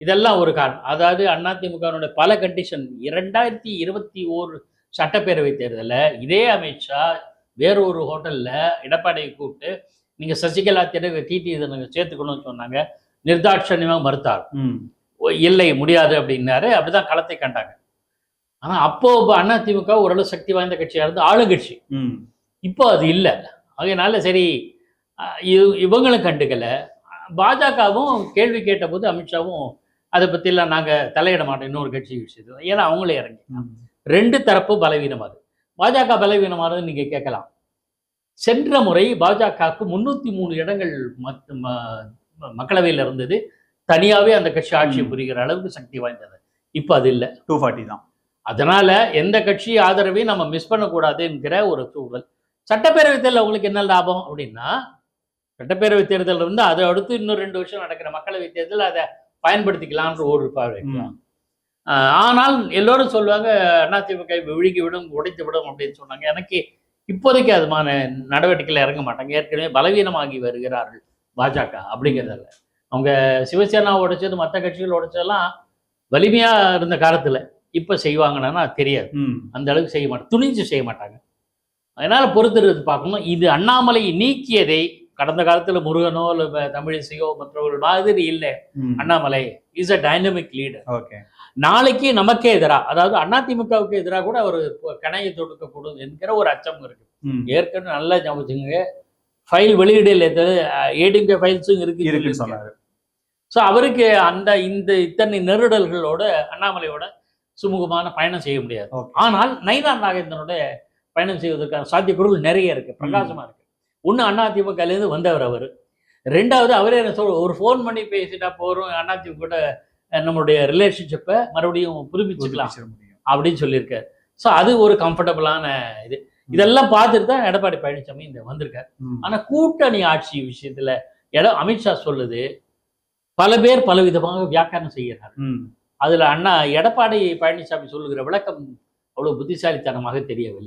இதெல்லாம் ஒரு காரணம். அதாவது அதிமுகவினுடைய பல கண்டிஷன் 2021 சட்டப்பேரவை தேர்தல்ல இதே அமித்ஷா வேற ஒரு ஹோட்டல்ல எடப்பாடியை கூப்பிட்டு நீங்க சசிகலா டிடி இதை நாங்கள் சேர்த்துக்கணும்னு சொன்னாங்க. நிர்தாட்சணியமா மறுத்தார். இல்லை முடியாது அப்படின்னாரு. அப்படிதான் களத்தை கண்டாங்க. ஆனா அப்போ அதிமுக ஓரளவு சக்தி வாய்ந்த கட்சியா இருந்து ஆளுங்கட்சி. இப்போ அது இல்லை. அதனால சரி இவங்களும் கண்டுக்கல. பாஜகவும் கேள்வி கேட்டபோது அமித்ஷாவும் அதை பற்றிலாம் நாங்கள் தலையிட மாட்டோம் இன்னொரு கட்சி விஷயத்தில். ஏன்னா அவங்களே இறங்கி ரெண்டு தரப்பு பலவீனமாகுது. பாஜக பலவீனமானது நீங்கள் கேட்கலாம். சென்ற முறை பாஜகவுக்கு 303 இடங்கள் மக்களவையில் இருந்தது. தனியாகவே அந்த கட்சி ஆட்சி புரிகிற அளவுக்கு சக்தி வாய்ந்தது. இப்போ அது இல்லை, 240 தான். அதனால எந்த கட்சி ஆதரவையும் நம்ம மிஸ் பண்ணக்கூடாது என்கிற ஒரு சூழல். சட்டப்பேரவை தேர்தல் உங்களுக்கு என்ன லாபம் அப்படின்னா, சட்டப்பேரவை தேர்தல் இருந்து அதை அடுத்து இன்னும் 2 வருஷம் நடக்கிற மக்களவை தேர்தல் அதை பயன்படுத்திக்கலாம்ன்ற ஒரு பார்வை. ஆனால் எல்லோரும் சொல்லுவாங்க அதிமுக விழுங்கி விடும், உடைத்து விடும் அப்படின்னு சொன்னாங்க. எனக்கு இப்போதைக்கு அதுமான நடவடிக்கையில் இறங்க மாட்டாங்க. ஏற்கனவே பலவீனமாகி வருகிறார்கள் பாஜக அப்படிங்கிறதில்ல. அவங்க சிவசேனா உடைச்சது மற்ற கட்சிகள் உடைச்சதெல்லாம் வலிமையா இருந்த காலத்துல இப்ப செய்வாங்கன்னா தெரியாது. அந்த அளவுக்கு செய்ய மாட்டாங்க, துணிஞ்சு செய்ய மாட்டாங்க. அதனால பொறுத்திருந்து பார்க்கணும். இது அண்ணாமலை நீக்கியதை கடந்த காலத்துல முருகனோ இல்லை தமிழிசையோ மற்றவர்கள் மாதிரி இல்லை. Annamalai is a dynamic leader. நாளைக்கு நமக்கே எதிராக, அதாவது அதிமுகவுக்கு எதிராக கூட ஒரு கணையை தொடுக்கக்கூடும் என்கிற ஒரு அச்சம் இருக்கு. ஏற்கனவே நல்லா ஞாபகம், ஃபைல் வெளியிடல ஏடிஎம்கே ஃபைல்ஸும் இருக்கு சொன்னாரு. ஸோ அவருக்கு இந்த இத்தனை நெருடல்களோட அண்ணாமலையோட சுமூகமான பயணம் செய்ய முடியாது. ஆனால் நயினார் நாகேந்திரனோட பயணம் செய்வதற்கான சாத்தியக்கூறுகள் நிறைய இருக்கு, பிரகாசமா இருக்கு. ஒன்று அதிமுகலேருந்து வந்தவர் அவர். ரெண்டாவது அவரே ஒரு ஃபோன் பண்ணி பேசிட்டா போகிறோம், அதிமுக கூட நம்மளுடைய ரிலேஷன்ஷிப்பை மறுபடியும் புதுப்பிச்சுக்கலாம் அப்படின்னு சொல்லியிருக்காரு. ஸோ அது ஒரு கம்ஃபர்டபுளான இது. இதெல்லாம் பார்த்துட்டு தான் எடப்பாடி பழனிசாமி இந்த வந்திருக்காரு. ஆனால் கூட்டணி ஆட்சி விஷயத்துல அமித்ஷா சொல்லுது, பல பேர் பலவிதமாக வியாக்கியானம் செய்கிறார். அதுல எடப்பாடி பழனிசாமி சொல்லுகிற விளக்கம் அவ்வளவு புத்திசாலித்தனமாக தெரியவில்லை.